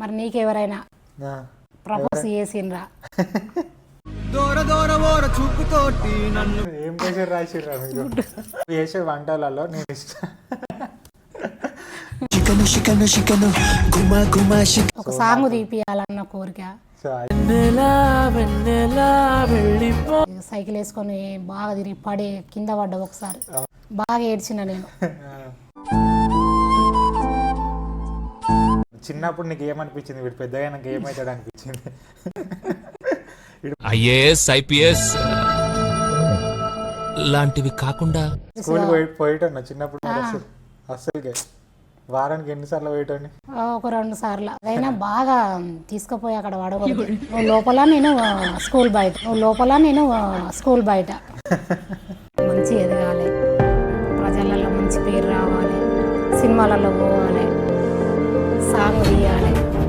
మరి నీకెవరైనా ఆ, ప్రపోజ్ చేసిండ్రా? ఏం ప్రెషర్ రాసిర్రా మీరు చేసే వంటలలో నేను ఇష్టం. ఒక సాంగ్ తీపియాలన్న కోరిక. సో ఇక సైకిల్ వేసుకొని బాగా తిరిగి పడి కింద పడ్డా ఒకసారి, బాగా ఏడ్చిన నేను. చిన్నప్పుడు నీకు ఏమనిపించింది, వీడు పెద్దగా నాకు ఏమవుతాడు అనిపించింది? ఐఏఎస్ ఐపీఎస్ లాంటివి కాకుండా స్కూల్ పోయేటన్నా చిన్నప్పుడు మరి అస్సలుకే వారానికి ఎన్నిసార్లు పోయేటోని? ఒక 2 సార్లు. అయినా బాగా తీసుకుపోయి అక్కడ పడకూడదు. నువ్వు లోపల, నేను స్కూల్ బయట. మంచి ఎదగాలి, ప్రజలలో మంచి పేరు రావాలి, సినిమాలలో పోవాలి, సాంగ్ తీయాలి.